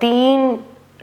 3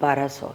1200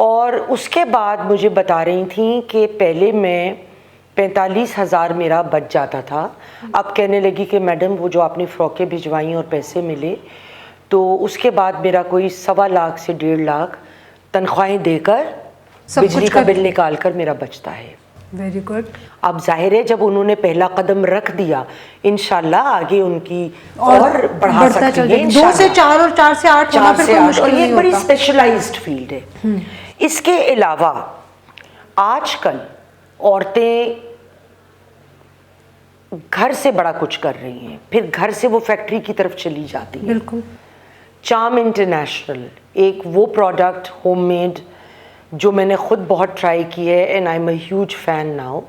اور اس کے بعد مجھے بتا رہی تھیں کہ پہلے میں 45,000 میرا بچ جاتا تھا. اب کہنے لگی کہ میڈم وہ جو آپ نے فراکیں بھجوائیں اور پیسے ملے تو اس کے بعد میرا کوئی 1.25 لاکھ سے 1.5 لاکھ تنخواہیں دے کر بجلی کا بل نکال کر میرا بچتا ہے. Very good. اب ظاہر ہے جب انہوں نے پہلا قدم رکھ دیا انشاءاللہ آگے ان کی اور بڑھا سکتی ہیں 2 سے 4 اور 4 سے 8 ہونا پھر کوئی اور مشکل یہ نہیں بڑی ہوتا. اسپیشلائزڈ فیلڈ ہے. اس کے علاوہ آج کل عورتیں گھر سے بڑا کچھ کر رہی ہیں, پھر گھر سے وہ فیکٹری کی طرف چلی جاتی ہیں. بالکل. چارم انٹرنیشنل ایک وہ پروڈکٹ ہوم میڈ جو میں نے خود بہت ٹرائی کی ہے and I am a huge fan now.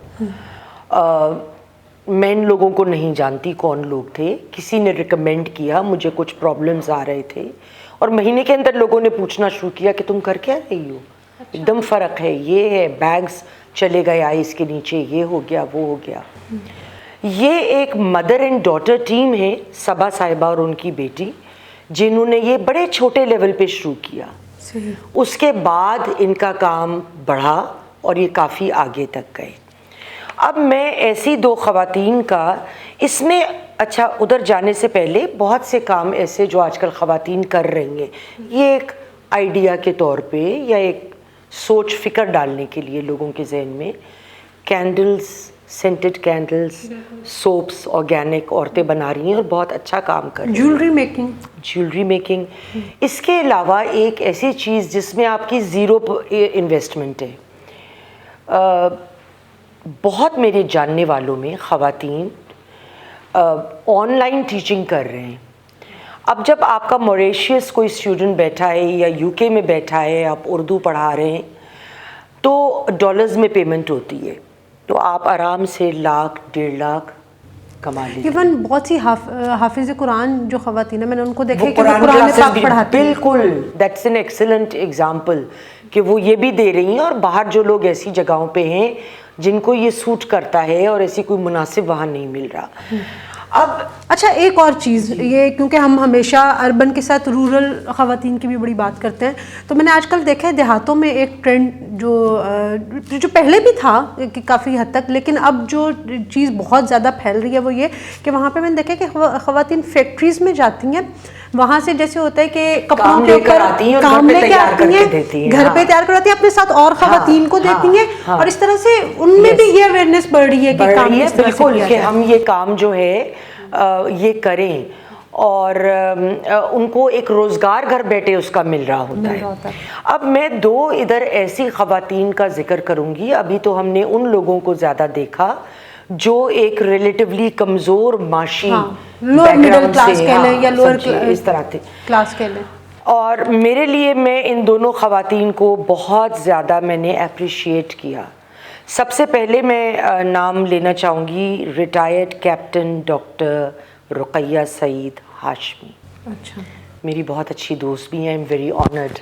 میں ان لوگوں کو نہیں جانتی کون لوگ تھے, کسی نے ریکمینڈ کیا, مجھے کچھ پرابلمز آ رہے تھے اور مہینے کے اندر لوگوں نے پوچھنا شروع کیا کہ تم کر کیا رہی ہو, ایک دم فرق ہے, یہ ہے بیگز چلے گئے آئیز کے نیچے, یہ ہو گیا وہ ہو گیا. یہ ایک مدر اینڈ ڈاٹر ٹیم ہے صبا صاحبہ اور ان کی بیٹی جنہوں نے یہ بڑے چھوٹے لیول پہ شروع کیا. اس کے بعد ان کا کام بڑھا اور یہ کافی آگے تک گئے. اب میں ایسی 2 خواتین کا اس میں اچھا ادھر جانے سے پہلے بہت سے کام ایسے جو آج کل خواتین کر رہی ہیں, یہ ایک آئیڈیا کے طور پہ یا ایک سوچ فکر ڈالنے کے لیے لوگوں کے ذہن میں, کینڈلز, سینٹڈ کینڈلز, سوپس آرگینک عورتیں بنا رہی ہیں اور بہت اچھا کام کر رہی ہیں. Jewellery making. اس کے علاوہ ایک ایسی چیز جس میں آپ کی 0 انویسٹمنٹ ہے. بہت میرے جاننے والوں میں خواتین آن لائن ٹیچنگ کر رہے ہیں. اب جب آپ کا موریشیس کوئی اسٹوڈنٹ بیٹھا ہے یا UK میں بیٹھا ہے, آپ اردو پڑھا رہے ہیں تو ڈالرز میں پیمنٹ ہوتی ہے, تو آپ آرام سے 1 لاکھ 1.5 لاکھ کما لیتے. ایون بہت سی حافظ قرآن جو خواتین ہیں میں نے ان کو دیکھا وہ کہ وہ قرآن پاک پڑھاتی ہیں. بالکل, دیٹس این ایکسلنٹ ایگزامپل کہ وہ یہ بھی دے رہی ہیں. اور باہر جو لوگ ایسی جگہوں پہ ہیں جن کو یہ سوٹ کرتا ہے اور ایسی کوئی مناسب وہاں نہیں مل رہا. اب اچھا ایک اور چیز یہ, کیونکہ ہم ہمیشہ اربن کے ساتھ رورل خواتین کی بھی بڑی بات کرتے ہیں, تو میں نے آج کل دیکھا ہے دیہاتوں میں ایک ٹرینڈ جو پہلے بھی تھا کہ کافی حد تک, لیکن اب جو چیز بہت زیادہ پھیل رہی ہے وہ یہ کہ وہاں پہ میں نے دیکھا کہ خواتین فیکٹریز میں جاتی ہیں, وہاں سے جیسے ہوتا ہے کہ کپڑوں کے اوپر کام لے کے آتی ہیں, گھر پہ تیار کرواتی ہیں, اپنے ساتھ اور خواتین کو دیتی ہیں, اور اس طرح سے ان میں بھی یہ اویئرنیس بڑھ رہی ہے کہ کام اس طرح سے بالکل کہ ہم یہ کام جو ہے یہ کریں اور ان کو ایک روزگار گھر بیٹھے اس کا مل رہا ہوتا ہے. اب میں 2 ادھر ایسی خواتین کا ذکر کروں گی. ابھی تو ہم نے ان لوگوں کو زیادہ دیکھا جو ایک ریلیٹیولی کمزور معاشی لوور مڈل کلاس کہہ لیں یا لوور اس طرح تھے کلاس کہہ لیں. اور میرے لیے میں ان دونوں خواتین کو بہت زیادہ میں نے اپریشیٹ کیا. سب سے پہلے میں نام لینا چاہوں گی ریٹائرڈ کیپٹن ڈاکٹر رقیہ سعید ہاشمی. اچھا, میری بہت اچھی دوست بھی ہیں, آئی ایم ویری آنرڈ.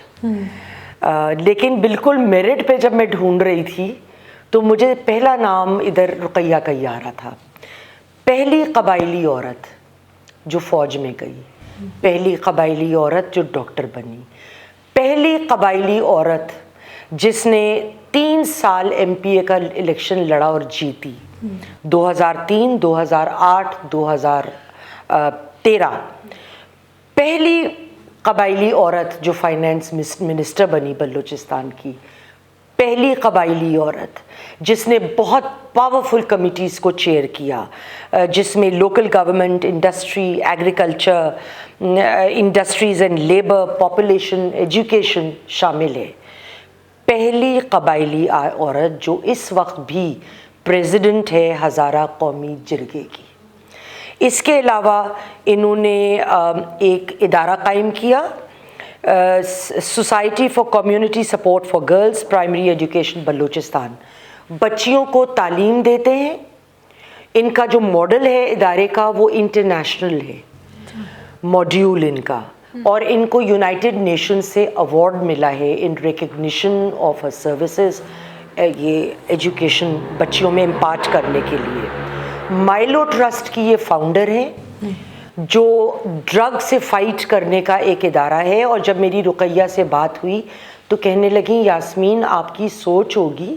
لیکن بالکل میرٹ پہ جب میں ڈھونڈ رہی تھی تو مجھے پہلا نام ادھر رقیہ کا ہی آ رہا تھا. پہلی قبائلی عورت جو فوج میں گئی, پہلی قبائلی عورت جو ڈاکٹر بنی, پہلی قبائلی عورت جس نے 3 سال MPA کا الیکشن لڑا اور جیتی, 2003, 2008, 2013. پہلی قبائلی عورت جو فائنانس منسٹر بنی بلوچستان کی, پہلی قبائلی عورت جس نے بہت پاورفل کمیٹیز کو چیئر کیا جس میں local government, industry, agriculture, industries and labour, population, education شامل ہے. پہلی قبائلی عورت جو اس وقت بھی پریزیڈنٹ ہے ہزارہ قومی جرگے کی. اس کے علاوہ انہوں نے ایک ادارہ قائم کیا, society for community support for girls primary education Balochistan. بچیوں کو تعلیم دیتے ہیں. ان کا جو ماڈل ہے ادارے کا وہ انٹرنیشنل ہے ماڈیول ان کا, اور ان کو یونائٹڈ نیشن سے ایوارڈ ملا ہے in recognition of her services, یہ ایجوکیشن بچیوں میں امپارٹ کرنے کے لیے. مائلو ٹرسٹ کی یہ فاؤنڈر ہیں جو ڈرگ سے فائٹ کرنے کا ایک ادارہ ہے. اور جب میری رقیہ سے بات ہوئی تو کہنے لگیں یاسمین آپ کی سوچ ہوگی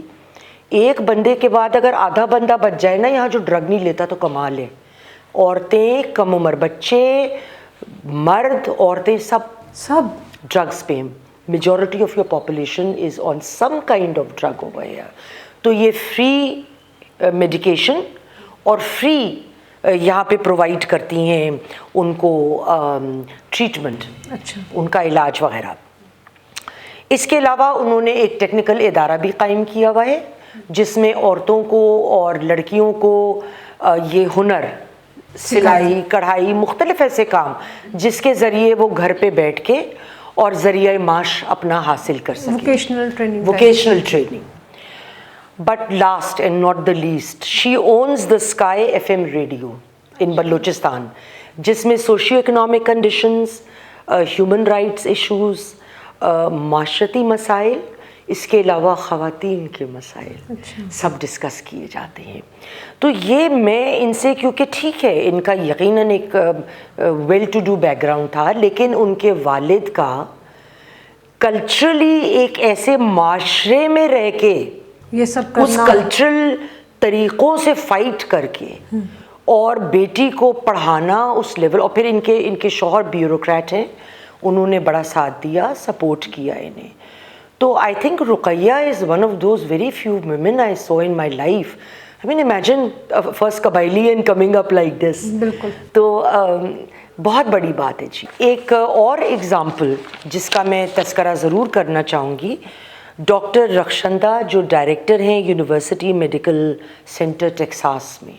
ایک بندے کے بعد اگر آدھا بندہ بچ جائے نا یہاں جو ڈرگ نہیں لیتا تو کمال ہے. عورتیں کم عمر بچے مرد عورتیں سب ڈرگس پہ. Majority of your population is on some kind of drug over here. تو یہ فری میڈیکیشن اور فری یہاں پہ پرووائڈ کرتی ہیں ان کو ٹریٹمنٹ, اچھا, ان کا علاج وغیرہ. اس کے علاوہ انہوں نے ایک ٹیکنیکل ادارہ بھی قائم کیا ہوا ہے جس میں عورتوں کو اور لڑکیوں کو یہ ہنر سلائی کڑھائی مختلف ایسے کام جس کے ذریعے وہ گھر پہ بیٹھ کے اور ذریعہ معاش اپنا حاصل کر سکیں. Vocational training. But last and not the least she owns the sky F M radio in Balochistan جس میں socio economic conditions, human rights issues, معاشرتی مسائل, اس کے علاوہ خواتین کے مسائل سب ڈسکس کیے جاتے ہیں. تو یہ میں ان سے کیونکہ ٹھیک ہے ان کا یقیناً ایک ویل ٹو ڈو بیک گراؤنڈ تھا لیکن ان کے والد کا کلچرلی ایک ایسے معاشرے میں رہ کے یہ سب اس کلچرل طریقوں سے فائٹ کر کے اور بیٹی کو پڑھانا اس لیول, اور پھر ان کے شوہر بیوروکریٹ ہیں, انہوں نے بڑا ساتھ دیا, سپورٹ کیا انہیں. تو I think Ruqaiya is one of those very few women I saw in my life. I mean imagine first قبائلی and coming up like this. بالکل. تو بہت بڑی بات ہے جی. ایک اور ایگزامپل جس کا میں تذکرہ ضرور کرنا چاہوں گی, ڈاکٹر رخشندہ جو ڈائریکٹر ہیں یونیورسٹی میڈیکل سینٹر ٹیکساس میں.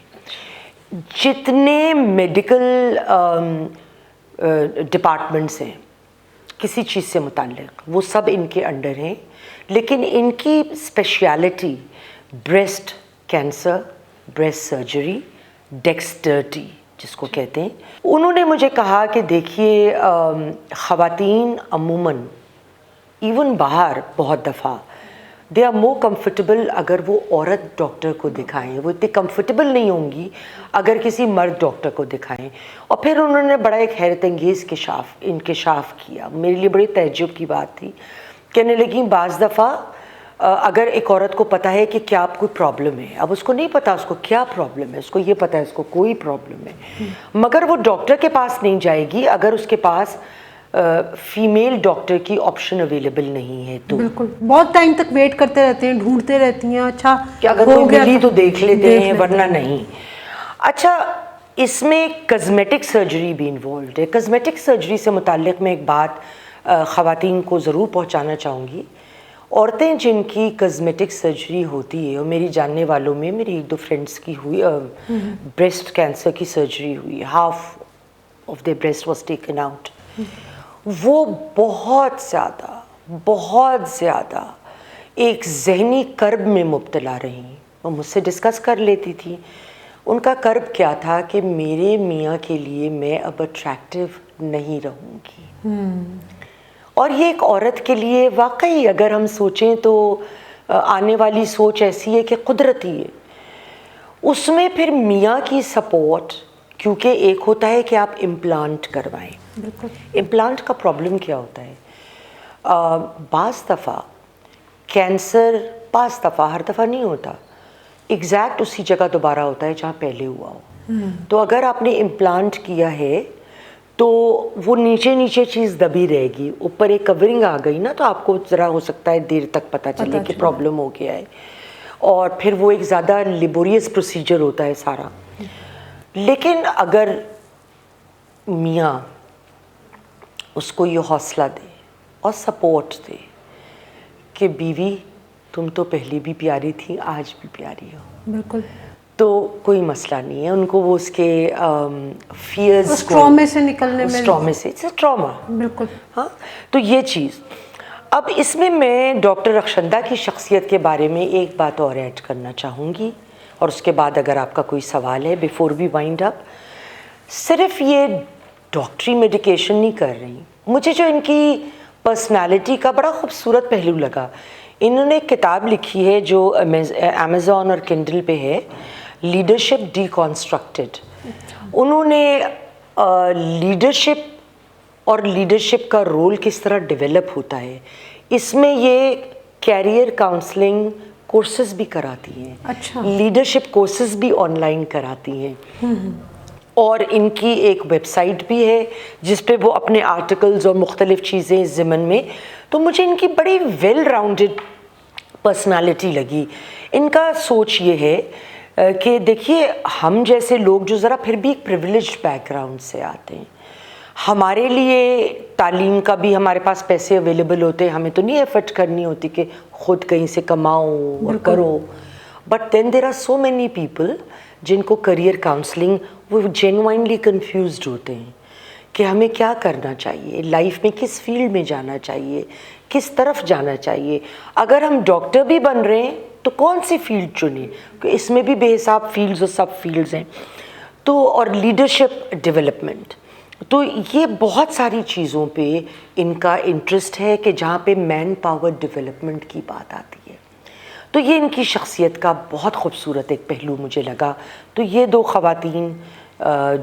جتنے میڈیکل ڈپارٹمنٹس ہیں کسی چیز سے متعلق وہ سب ان کے انڈر ہیں, لیکن ان کی speciality breast cancer, breast surgery, dexterity جس کو کہتے ہیں. انہوں نے مجھے کہا کہ دیکھیے خواتین عموماً ایون باہر بہت دفعہ دے آر مور کمفرٹیبل اگر وہ عورت ڈاکٹر کو دکھائیں, وہ اتنی کمفرٹیبل نہیں ہوں گی اگر کسی مرد ڈاکٹر کو دکھائیں. اور پھر انہوں نے بڑا ایک حیرت انگیز انکشاف کیا, میرے لیے بڑی تعجب کی بات تھی. کہنے لگیں بعض دفعہ اگر ایک عورت کو پتہ ہے کہ کیا کوئی پرابلم ہے, اب اس کو نہیں پتہ اس کو کیا پرابلم ہے, اس کو یہ پتہ ہے اس کو کوئی پرابلم ہے, مگر وہ ڈاکٹر کے پاس نہیں جائے گی اگر اس کے پاس فیمیل ڈاکٹر کی آپشن اویلیبل نہیں ہے. تو بالکل بہت ٹائم تک ویٹ کرتے رہتے ہیں, ڈھونڈتے رہتی ہیں اچھا کہ اگر کوئی ملی تو دیکھ لیتے ہیں ورنہ نہیں. اچھا اس میں کزمیٹک سرجری بھی انوالوڈ ہے. کزمیٹک سرجری سے متعلق میں ایک بات خواتین کو ضرور پہنچانا چاہوں گی. عورتیں جن کی کزمیٹک سرجری ہوتی ہے, اور میری جاننے والوں میں میری ایک دو فرینڈس کی ہوئی, بریسٹ کینسر کی سرجری ہوئی, half of they breast was taken out, وہ بہت زیادہ ایک ذہنی کرب میں مبتلا رہیں. وہ مجھ سے ڈسکس کر لیتی تھی. ان کا کرب کیا تھا کہ میرے میاں کے لیے میں اب اٹریکٹیو نہیں رہوں گی. اور یہ ایک عورت کے لیے واقعی اگر ہم سوچیں تو آنے والی سوچ ایسی ہے کہ قدرتی ہے. اس میں پھر میاں کی سپورٹ, کیونکہ ایک ہوتا ہے کہ آپ امپلانٹ کروائیں. امپلانٹ کا پرابلم کیا ہوتا ہے, بعض دفعہ کینسر, بعض دفعہ ہر دفعہ نہیں ہوتا, ایگزیکٹ اسی جگہ دوبارہ ہوتا ہے جہاں پہلے ہوا ہو. تو اگر آپ نے امپلانٹ کیا ہے تو وہ نیچے چیز دبی رہے گی, اوپر ایک کورنگ آ گئی نا تو آپ کو ذرا ہو سکتا ہے دیر تک پتہ چلے کہ پرابلم ہو گیا ہے, اور پھر وہ ایک زیادہ لیبوریس پروسیجر ہوتا ہے سارا. لیکن اگر میاں اس کو یہ حوصلہ دے اور سپورٹ دے کہ بیوی تم تو پہلے بھی پیاری تھی, آج بھی پیاری ہو, بالکل, تو کوئی مسئلہ نہیں ہے. ان کو وہ اس کے فیئرز اس ٹرامے سے نکلنے میں, ٹرامے سے ٹراما, بالکل. ہاں, تو یہ چیز. اب اس میں ڈاکٹر رخشندہ کی شخصیت کے بارے میں ایک بات اور ایڈ کرنا چاہوں گی, اور اس کے بعد اگر آپ کا کوئی سوال ہے بیفور وی وائنڈ اپ. صرف یہ ڈاکٹری میڈیکیشن نہیں کر رہی. مجھے جو ان کی پرسنالٹی کا بڑا خوبصورت پہلو لگا, انہوں نے ایک کتاب لکھی ہے جو امیزون اور کنڈل پہ ہے, لیڈرشپ ڈی کانسٹرکٹیڈ. انہوں نے لیڈرشپ اور لیڈرشپ کا رول کس طرح ڈیولپ ہوتا ہے اس میں یہ کیریئر کاؤنسلنگ کورسز بھی کراتی ہیں, اچھا, لیڈرشپ کورسز بھی آن لائن کراتی ہیں, اور ان کی ایک ویب سائٹ بھی ہے جس پہ وہ اپنے آرٹیکلز اور مختلف چیزیں اس ضمن میں. تو مجھے ان کی بڑی ویل راؤنڈڈ پرسنالٹی لگی. ان کا سوچ یہ ہے کہ دیکھیے ہم جیسے لوگ جو ذرا پھر بھی ایک پریویلیجڈ بیک گراؤنڈ سے آتے ہیں, ہمارے لیے تعلیم کا بھی ہمارے پاس پیسے اویلیبل ہوتے ہیں, ہمیں تو نہیں ایفرٹ کرنی ہوتی کہ خود کہیں سے کماؤ اور کرو. But then there are so many people جن کو کریئر کاؤنسلنگ, وہ جینوائنلی کنفیوزڈ ہوتے ہیں کہ ہمیں کیا کرنا چاہیے لائف میں, کس فیلڈ میں جانا چاہیے, کس طرف جانا چاہیے. اگر ہم ڈاکٹر بھی بن رہے ہیں تو کون سی فیلڈ چنیں, کہ اس میں بھی بے حساب فیلڈز اور سب فیلڈز ہیں. تو اور لیڈرشپ ڈیولپمنٹ, تو یہ بہت ساری چیزوں پہ ان کا انٹرسٹ ہے کہ جہاں پہ مین پاور ڈیولپمنٹ کی بات آتی ہے. تو یہ ان کی شخصیت کا بہت خوبصورت ایک پہلو مجھے لگا. تو یہ دو خواتین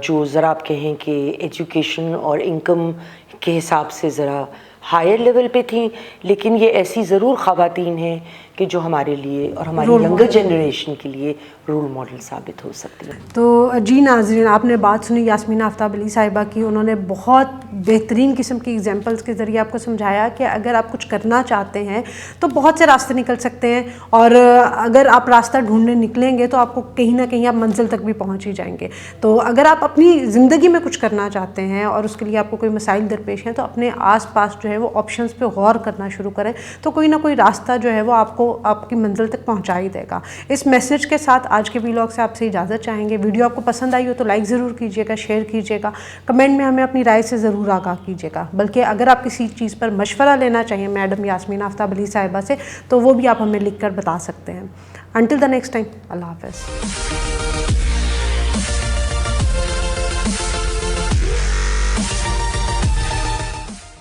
جو ذرا آپ کہیں کہ ایجوکیشن اور انکم کے حساب سے ذرا ہائر لیول پہ تھیں, لیکن یہ ایسی ضرور خواتین ہیں کہ جو ہمارے لیے اور ہماری ینگر جنریشن کے لیے رول ماڈل ثابت ہو سکتی ہیں. تو جی ناظرین, آپ نے بات سنی یاسمین آفتاب علی صاحبہ کی. انہوں نے بہت بہترین قسم کی ایگزامپلس کے ذریعے آپ کو سمجھایا کہ اگر آپ کچھ کرنا چاہتے ہیں تو بہت سے راستے نکل سکتے ہیں, اور اگر آپ راستہ ڈھونڈنے نکلیں گے تو آپ کو کہیں نہ کہیں آپ منزل تک بھی پہنچ ہی جائیں گے. تو اگر آپ اپنی زندگی میں کچھ کرنا چاہتے ہیں اور اس کے لیے آپ کو کوئی مسائل درپیش ہیں, تو اپنے آس پاس جو ہے وہ آپشنس پہ غور کرنا شروع کریں, تو کوئی نہ کوئی راستہ جو ہے وہ آپ کو آپ کی منزل تک پہنچا ہی دے گا. اس میسج کے ساتھ آج کے ویلاگ سے آپ سے اجازت چاہیں گے. ویڈیو آپ کو پسند آئی ہو تو لائک ضرور کیجیے گا, شیئر کیجیے گا, کمنٹ میں ہمیں اپنی رائے سے ضرور آگاہ کیجیے گا. بلکہ اگر آپ کسی چیز پر مشورہ لینا چاہیے میڈم یاسمین آفتاب علی صاحبہ سے, تو وہ بھی آپ ہمیں لکھ کر بتا سکتے ہیں. انٹل دا نیکسٹ ٹائم, اللہ حافظ.